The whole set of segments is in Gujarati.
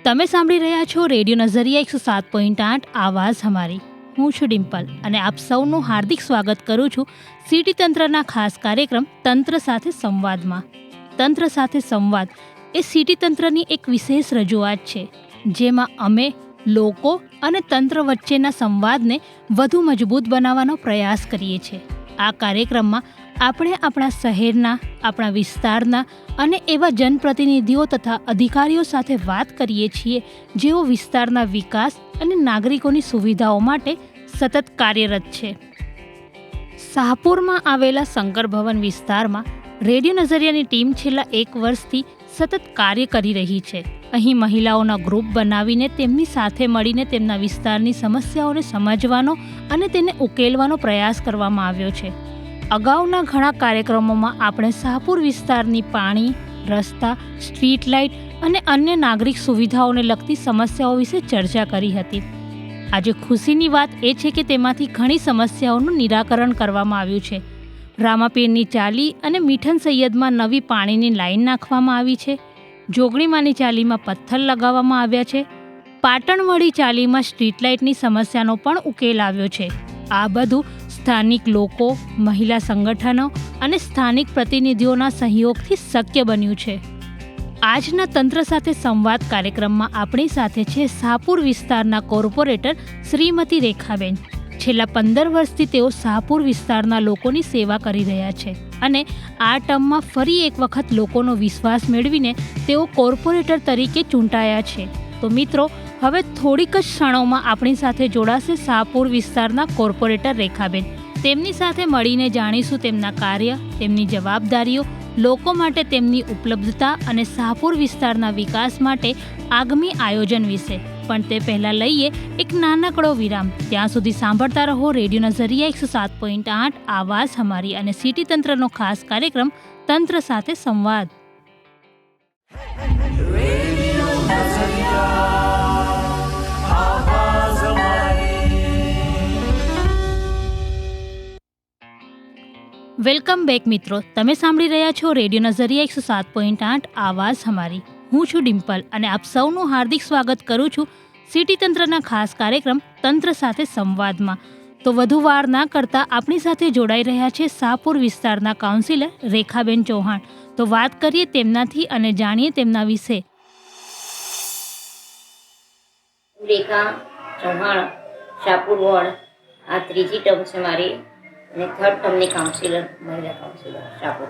તમે સાંભળી રહ્યા છો રેડિયો નઝરિયા 107.8 આવાઝ હમારી. હું છું ડિમ્પલ અને આપ સૌનું હાર્દિક સ્વાગત કરું છું સિટી તંત્રના ખાસ કાર્યક્રમ તંત્ર સાથે સંવાદમાં. તંત્ર સાથે સંવાદ એ સિટી તંત્રની એક વિશેષ રજૂઆત છે, જેમાં અમે લોકો અને તંત્ર વચ્ચેના સંવાદને વધુ મજબૂત બનાવવાનો પ્રયાસ કરીએ છીએ. આ કાર્યક્રમમાં આપણે આપણા શહેરના, આપણા વિસ્તારના અને એવા જનપ્રતિનિધિઓ તથા અધિકારીઓ સાથે વાત કરીએ છીએ જેઓ વિસ્તારના વિકાસ અને નાગરિકોની સુવિધાઓ માટે સતત કાર્યરત છે. શાહપુરમાં આવેલા શંકર ભવન વિસ્તારમાં રેડિયો નઝરિયાની ટીમ છેલ્લા 1 વર્ષથી સતત કાર્ય કરી રહી છે. અહીં મહિલાઓના ગ્રુપ બનાવીને તેમની સાથે મળીને તેમના વિસ્તારની સમસ્યાઓને સમજવાનો અને તેને ઉકેલવાનો પ્રયાસ કરવામાં આવ્યો છે. અગાઉના ઘણા કાર્યક્રમોમાં આપણે શાહપુર વિસ્તારની પાણી, રસ્તા, સ્ટ્રીટ લાઇટ અને અન્ય નાગરિક સુવિધાઓને લગતી સમસ્યાઓ વિશે ચર્ચા કરી હતી. આજે ખુશીની વાત એ છે કે તેમાંથી ઘણી સમસ્યાઓનું નિરાકરણ કરવામાં આવ્યું છે. રામાપીરની ચાલી અને મીઠન સૈયદમાં નવી પાણીની લાઈન નાખવામાં આવી છે. જોગણીમાની ચાલીમાં પથ્થર લગાવવામાં આવ્યા છે. પાટણવડી ચાલીમાં સ્ટ્રીટ લાઇટની સમસ્યાનો પણ ઉકેલ આવ્યો છે. આ બધું સ્થાનિક લોકો, મહિલા સંગઠનો અને સ્થાનિક પ્રતિનિધિઓના સહયોગથી શક્ય બન્યું છે. આજના તંત્ર સાથે સંવાદ કાર્યક્રમમાં આપણી સાથે છે શાહપુર વિસ્તારના કોર્પોરેટર શ્રીમતી રેખાબેન. છેલ્લા 15 વર્ષથી તેઓ શાહપુર વિસ્તારના લોકોની સેવા કરી રહ્યા છે અને આ ટર્મમાં ફરી એક વખત લોકોનો વિશ્વાસ મેળવીને તેઓ કોર્પોરેટર તરીકે ચૂંટાયા છે. તો મિત્રો, હવે થોડીક જ ક્ષણોમાં આપણી સાથે જોડાશે શાહપુર વિસ્તારના કોર્પોરેટર રેખાબેન. તેમની સાથે મળીને જાણીશું તેમના કાર્ય, તેમની જવાબદારીઓ, લોકો માટે તેમની ઉપલબ્ધતા અને શાહપુર વિસ્તારના વિકાસ માટે આગામી આયોજન વિશે. પણ તે પહેલાં લઈએ એક નાનકડો વિરામ. ત્યાં સુધી સાંભળતા રહો રેડિયો નઝરિયા 107.8 આવાઝ હમારી અને સિટી તંત્રનો ખાસ કાર્યક્રમ તંત્ર સાથે સંવાદ. વેલકમ બેક મિત્રો. તમે સાંભળી રહ્યા છો રેડિયો નઝરિયા 107.8 આવાઝ હમારી. હું છું ડિમ્પલ અને આપ સૌનું હાર્દિક સ્વાગત કરું છું સિટી તંત્રના ખાસ કાર્યક્રમ તંત્ર સાથે સંવાદમાં. તો વધુ વાર ના કરતા આપણી સાથે જોડાઈ રહ્યા છે શાહપુર વિસ્તારના કાઉન્સિલર રેખાબેન ચૌહાણ. તો વાત કરીએ તેમનાથી અને જાણીએ તેમના વિશે. રેખા ચૌહાણ, શાહપુર વોર્ડ. આ 3જી ટર્મ છે મારી અને 3rd ટર્મની કાઉન્સિલર, મહિલા કાઉન્સિલર શાહપુર.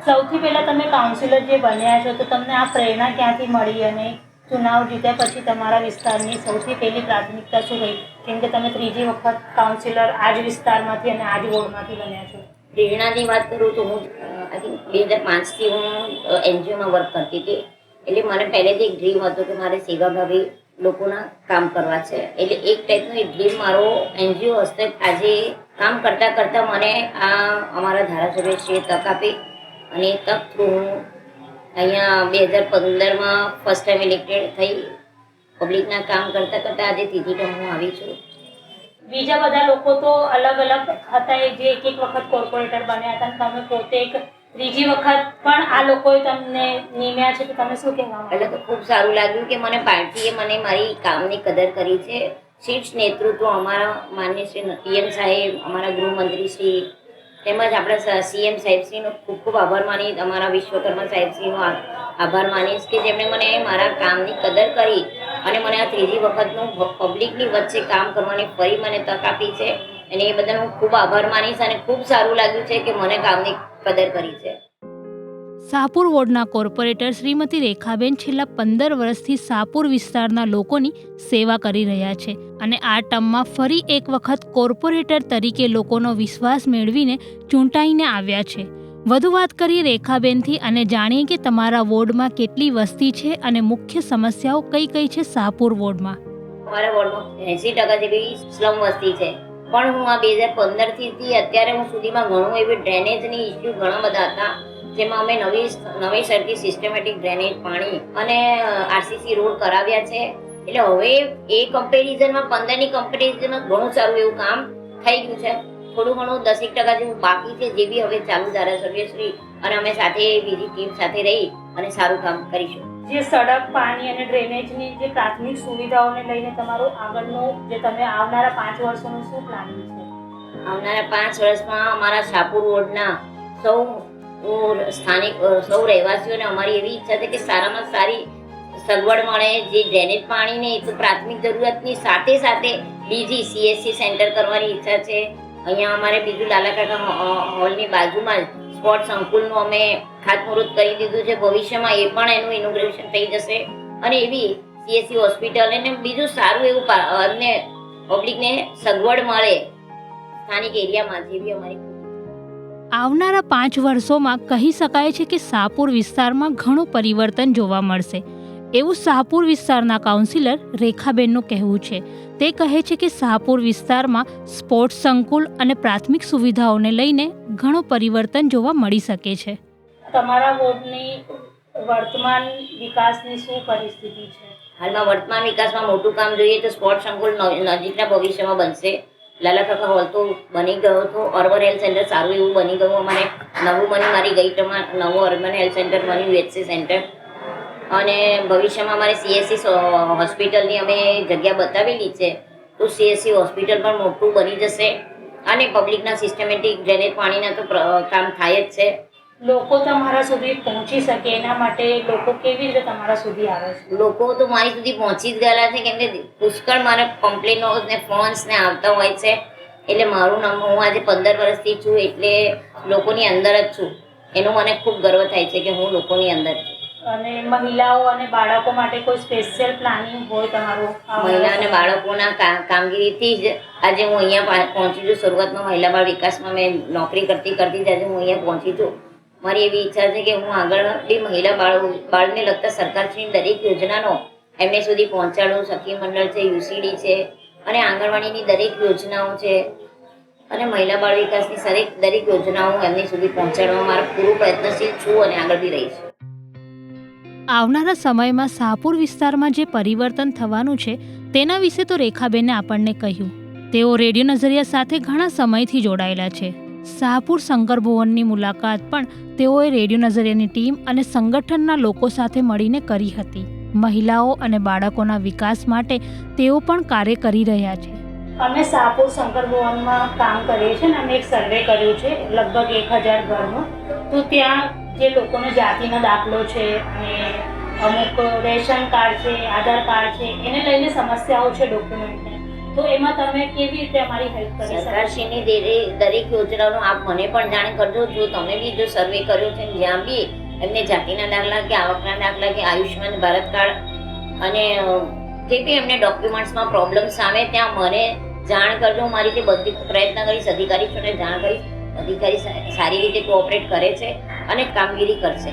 સૌથી પહેલાં તમે કાઉન્સિલર જે બન્યા છો તો તમને આ પ્રેરણા ક્યાંથી મળી અને ચુનાવ જીત્યા પછી તમારા વિસ્તારની સૌથી પહેલી પ્રાથમિકતા શું રહી? કેમ કે તમે 3જી વખત કાઉન્સિલર આ જ વિસ્તારમાંથી અને આ જ વોર્ડમાંથી બન્યા છો. પ્રેરણાની વાત કરું તો હું આઈ થિંક 2005થી હું એનજીઓમાં વર્ક કરતી હતી. એટલે મને પહેલેથી એક ડ્રીમ હતો કે મારે સેવાભાવી લોકોના કામ કરવા છે. એટલે એક ટાઈપનો એક ડ્રીમ મારો એનજીઓ હસ્તે આજે કામ કરતાં કરતાં મને આ અમારા ધારાસભ્યશ્રીએ તક આપી અને એ તક થ્રુ હું અહીંયા 2015માં ફર્સ્ટ ટાઈમ ઇલેક્ટેડ થઈ. પબ્લિકના કામ કરતાં કરતાં આજે 3જી ટર્મ હું આવી છું. બીજા બધા લોકો તો અલગ અલગ હતા એ જે એક વખત કોર્પોરેટર બન્યા હતા. તમે પોતે એક 3જી વખત પણ આ લોકોએ તમને નિમ્યા છે, તો તમે શું કહેવા માંગો? એટલે તો ખૂબ સારું લાગ્યું કે મને પાર્ટીએ મને મારી કામની કદર કરી છે. શીર્ષ નેતૃત્વ અમારા માનનીય શ્રી પીએમ સાહેબ, અમારા ગૃહમંત્રી શ્રી તેમજ આપણા સીએમ સાહેબશ્રીનો ખૂબ ખૂબ આભાર માનીશ. અમારા વિશ્વકર્મા સાહેબશ્રીનો આભાર માનીશ કે જેમણે મને મારા કામની કદર કરી અને મને આ 3જી વખતનું પબ્લિકની વચ્ચે કામ કરવાની ફરી મને તક આપી છે. અને એ બદલ હું ખૂબ આભાર માનીશ અને ખૂબ સારું લાગ્યું છે કે મને કામની કદર કરી છે. શાહપુર વોર્ડના કોર્પોરેટર શ્રીમતી રેખાબેન છેલ્લા 15 વર્ષથી શાહપુર વિસ્તારના લોકોની સેવા કરી રહ્યા છે અને આ ટર્મમાં ફરી એક વખત કોર્પોરેટર તરીકે લોકોનો વિશ્વાસ મેળવીને ચૂંટાઈને આવ્યા છે. વધુ વાત કરીએ રેખાબેનથી અને જાણીએ કે તમારા વોર્ડમાં કેટલી વસ્તી છે અને મુખ્ય સમસ્યાઓ કઈ કઈ છે શાહપુર વોર્ડમાં. અમારા વોર્ડમાં 80% જેવી સ્લમ વસ્તી છે. પણ હું આ 2015થી અત્યારે હું સુધીમાં ઘણું એવી ડ્રેનેજની ઇસ્યુ ઘણા બધા હતા, જેમાં અમે નવેસરથી સિસ્ટમેટિક ડ્રેનેજ, પાણી અને આરસીસી રોડ કરાવ્યા છે. એટલે હવે એ કમ્પેરિઝનમાં 15ની કમ્પેરિઝનમાં ઘણું સારું એવું કામ થઈ ગયું છે. થોડું ઘણું 10% જેવું બાકી છે, જે બી હવે ચાલુ ધારાસભ્યશ્રી અને અમે સાથે બીજી ટીમ સાથે રહી અને સારું કામ કરીશું. જે સડક, પાણી અને ડ્રેનેજની જે પ્રાથમિક સુવિધાઓને લઈને તમારું આગળનું જે તમે આવનારા 5 વર્ષોનું શું પ્લાનિંગ છે? આવનારા 5 વર્ષમાં અમારા શાહપુર રોડના સૌ સ્થાનિક સૌ રહેવાસીઓને અમારી એવી ઈચ્છા છે કે સારામાં સારી સગવડ મળે. જે ડ્રેનેજ પાણીને એ તો પ્રાથમિક જરૂરિયાતની સાથે સાથે બીજી CSC સેન્ટર કરવાની ઈચ્છા છે. અહીંયા અમારે બીજું લાલાકાકા હોલની બાજુમાં જ સ્પોર્ટ સંકુલનું અમે ખાતમુહૂર્ત કરી દીધું છે. ભવિષ્યમાં એ પણ એનું ઇનોગ્રેશન થઈ જશે અને એવી CSC હોસ્પિટલ અને બીજું સારું એવું અમને પબ્લિકને સગવડ મળે સ્થાનિક એરિયામાં જેવી અમારી. આવનારા 5 વર્ષોમાં કહી શકાય છે કે શાહપુર વિસ્તારમાં ઘણું પરિવર્તન જોવા મળશે, એવું શાહપુર વિસ્તારના કાઉન્સિલર રેખાબેનનું કહેવું છે. તે કહે છે કે શાહપુર વિસ્તારમાં સ્પોર્ટ્સ સંકુલ અને પ્રાથમિક સુવિધાઓને લઈને ઘણું પરિવર્તન જોવા મળી શકે છે. તમારા વોર્ડની વર્તમાન વિકાસની શું પરિસ્થિતિ છે? હાલમાં વર્તમાન વિકાસમાં મોટું કામ જોઈએ તો સ્પોર્ટ્સ સંકુલ નજીકના ભવિષ્યમાં બનશે. લાલાકાકા હોલ તો બની ગયો હતો. અર્બન હેલ્થ સેન્ટર સારું એવું બની ગયું. અમારે નવું બન્યું, મારી ગઈ ટર્મમાં નવું અર્બન હેલ્થ સેન્ટર બન્યું, UHC સેન્ટર. અને ભવિષ્યમાં અમારે CSC હોસ્પિટલની અમે જગ્યા બતાવેલી છે, તો CSC હોસ્પિટલ પણ મોટું બની જશે અને પબ્લિકના સિસ્ટમેટિક ડ્રેનેજ પાણીના તો કામ થાય જ છે. લોકો તમારા સુધી પહોંચી શકે એના માટે લોકો કેવી રીતે તમારા સુધી આવે છે? લોકો તો મારી સુધી પહોંચી જ ગયેલા છે, કેમ કે પુષ્કળ મારા કમ્પ્લેનો ને ફોન્સ ને આવતા હોય છે. એટલે મારું નામ, હું આજે 15 વર્ષથી છું એટલે લોકોની અંદર જ છું. એનો મને ખૂબ ગર્વ થાય છે કે હું લોકોની અંદર છું. અને મહિલાઓ અને બાળકો માટે કોઈ સ્પેશિયલ પ્લાનિંગ હોય તમારું? મહિલા અને બાળકોના કામગીરીથી જ આજે હું અહીંયા પહોંચી છું. શરૂઆતમાં મહિલા બાળ વિકાસમાં મેં નોકરી કરતી આજે હું અહીંયા પહોંચી છું. મારી એવી ઈચ્છા છે કે હું આગળ બી મહિલા બાળને લગતા સરકારની દરેક યોજનાનો એમને સુધી પહોંચાડું. સખી મંડળ છે, UCD છે અને આંગણવાડીની દરેક યોજનાઓ છે અને મહિલા બાળ વિકાસની દરેક યોજનાઓ એમની સુધી પહોંચાડવા મારો પૂરો પ્રયત્નશીલ છું અને આગળ બી રહીશ. આવનારા સમયમાં શાહપુર વિસ્તારમાં જે પરિવર્તન થવાનું છે તેના વિશે તો રેખાબેને આપણને કહ્યું. તેઓ રેડિયો નઝરિયા સાથે ઘણા સમયથી જોડાયેલા છે. શાહપુર શંકર ભુવનની મુલાકાત પણ તેઓએ રેડિયો નઝરિયાની ટીમ અને સંગઠનના લોકો સાથે મળીને કરી હતી. મહિલાઓ અને બાળકોના વિકાસ માટે તેઓ પણ કાર્ય કરી રહ્યા છે. અમે શાહપુર શંકર ભુવનમાં કામ કરીએ છીએ અને અમે એક સર્વે કર્યું છે લગભગ 1000 ઘરનું. તો ત્યાં જે લોકોનો જાતિનો દાખલો છે અને અમુક રેશન કાર્ડ છે, આધાર કાર્ડ છે, એને લઈને સમસ્યાઓ છે ડોક્યુમેન્ટને, તો એમાં તમે કેવી રીતે અમારી હેલ્પ કરી શકો? સરકારશ્રીની દરેક યોજનાનો આપ મને પણ જાણ કરજો. જો તમે બી જો સર્વે કર્યો છે જ્યાં બી એમને જાતિના દાખલા કે આવકના દાખલા કે આયુષ્યમાન ભારત કાર્ડ અને જે બી એમને ડોક્યુમેન્ટ્સમાં પ્રોબ્લેમ સામે ત્યાં મને જાણ કરજો. મારી રીતે બધી પ્રયત્ન કરીશ, અધિકારી જોડે જાણ કરીશ. અધિકારી સારી રીતે કોઓપરેટ કરે છે અને કામગીરી કરશે.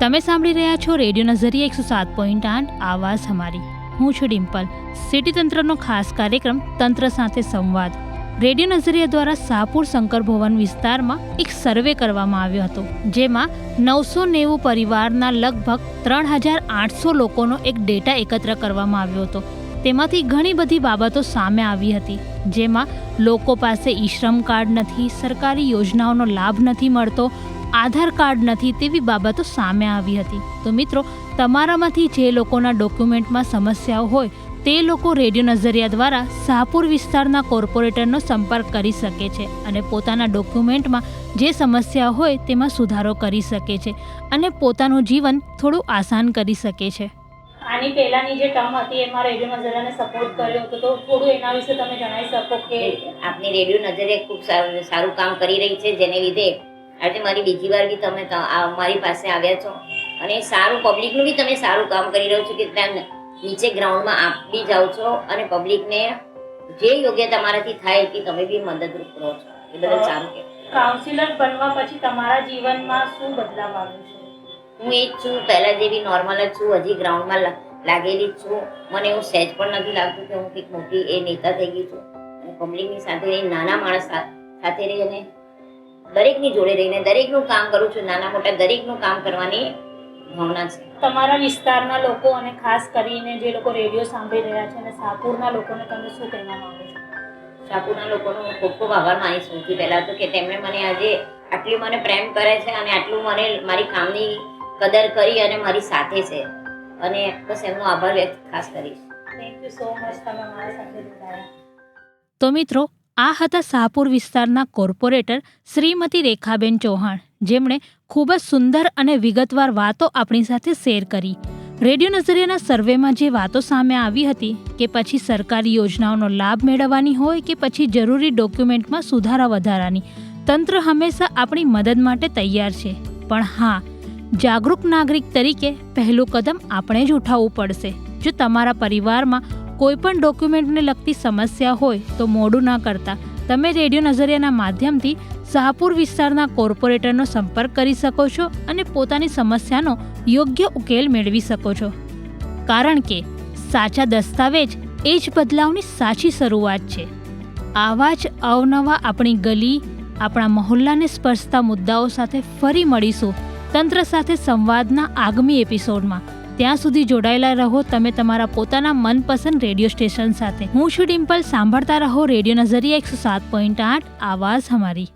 તમે સાંભળી રહ્યા છો રેડિયો નઝરિયા 107.8 આવાઝ હમારી. હું છું ડિમ્પલ. સિટી તંત્રનો ખાસ કાર્યક્રમ તંત્ર સાથે સંવાદ. રેડિયો નઝરિયા દ્વારા શાહપુર શંકર ભુવન વિસ્તારમાં એક સર્વે કરવામાં આવ્યો હતો, જેમાં 990 પરિવારના લગભગ 3800 લોકોનો એક ડેટા એકત્ર કરવામાં આવ્યો હતો. તેમાંથી ઘણી બધી બાબતો સામે આવી હતી, જેમાં લોકો પાસે ઈ-શ્રમ કાર્ડ નથી, સરકારી યોજનાઓનો લાભ નથી મળતો, આધાર કાર્ડ નથી, તેવી બાબતો સામે આવી હતી. તો મિત્રો, તમારામાંથી જે લોકોના ડોક્યુમેન્ટમાં સમસ્યાઓ હોય તે લોકો રેડિયો નઝરિયા દ્વારા શાહપુર વિસ્તારના કોર્પોરેટરનો સંપર્ક કરી શકે છે અને પોતાના ડોક્યુમેન્ટમાં જે સમસ્યા હોય તેમાં સુધારો કરી શકે છે અને પોતાનું જીવન થોડું આસાન કરી શકે છે. આની પહેલાની જે ટર્મ હતી એમાં રેડિયો નઝરિયાને સપોર્ટ કર્યો હતો, તો થોડું એના વિશે તમે જણાવી શકો કે? આપની રેડિયો નઝરિયા ખૂબ સારું કામ કરી રહી છે, જેને લીધે આજે મારી બીજી વાર બી તમે મારી પાસે આવ્યા છો અને સારું પબ્લિકનું બી તમે સારું કામ કરી રહ્યો છો કે ત્યાં નીચે ગ્રાઉન્ડમાં આપ બી જાઓ છો અને પબ્લિકને જે યોગ્ય તમારાથી થાય એટલી તમે બી મદદરૂપ રહો છો. એ બધું સારું કે કાઉન્સિલર બનવા પછી તમારા જીવનમાં શું બદલાવ આવ્યો છે? હું એ જ છું, પહેલાં જેવી નોર્મલ જ છું, હજી ગ્રાઉન્ડમાં લાગેલી જ છું. મને એવું સહેજ પણ નથી લાગતું કે હું કંઈક મોટી નેતા થઈ ગઈ છું અને પબ્લિકની સાથે રહી, નાના માણસ સાથે રહી અને દરેકની જોડે રહીને દરેકનું કામ કરું છું. નાના મોટા દરેકનું કામ કરવાની ભાવના છે. તમારા વિસ્તારના લોકો અને ખાસ કરીને જે લોકો રેડિયો સાંભળી રહ્યા છે અને શાહપુરના લોકોને તમે શું કહેવા માંગો છો? શાહપુરના લોકોનો હું ખૂબ ખૂબ આભાર માનીશ. સૌથી પહેલાં તો કે તેમણે મને આજે આટલું મને પ્રેમ કરે છે અને આટલું મને મારી કામની કદર કરી અને મારી સાથે છે. અને બસ એમનો આભાર વ્યક્ત ખાસ કરીશ. થેન્ક યુ સો મચ, તમે અમારા સાથે જોડાયા. તો મિત્રો, આ હતા શાહપુર વિસ્તારના કોર્પોરેટર શ્રીમતી રેખાબેન ચૌહાણ, જેમણે ખૂબ જ સુંદર અને વિગતવાર વાતો આપણી સાથે શેર કરી. રેડિયો નજરિયાના સર્વેમાં જે વાતો સામે આવી હતી કે પછી સરકારી યોજનાઓનો લાભ મેળવવાની હોય કે પછી જરૂરી ડોક્યુમેન્ટમાં સુધારા વધારાની, તંત્ર હંમેશા આપણી મદદ માટે તૈયાર છે. પણ હા, જાગૃત નાગરિક તરીકે પહેલું કદમ આપણે જ ઉઠાવવું પડશે. જો તમારા પરિવારમાં કોઈ પણ ડોક્યુમેન્ટને લગતી સમસ્યા હોય તો મોડું ન કરતા તમે રેડિયો નજરિયાના માધ્યમથી શાહપુર વિસ્તારના કોર્પોરેટરનો સંપર્ક કરી શકો છો અને પોતાની સમસ્યાનો યોગ્ય ઉકેલ મેળવી શકો છો. કારણ કે સાચા દસ્તાવેજ એ જ બદલાવની સાચી શરૂઆત છે. આવા જ અવનવા આપણી ગલી, આપણા મહોલ્લાને સ્પર્શતા મુદ્દાઓ સાથે ફરી મળીશું તંત્ર સાથે સંવાદના આગામી એપિસોડમાં. ત્યાં સુધી જોડાયેલા રહો તમે તમારા પોતાના મનપસંદ રેડિયો સ્ટેશન સાથે. હું છું ડિમ્પલ. સાંભળતા રહો રેડિયો નજરિયા 107.8 આવાઝ હમારી.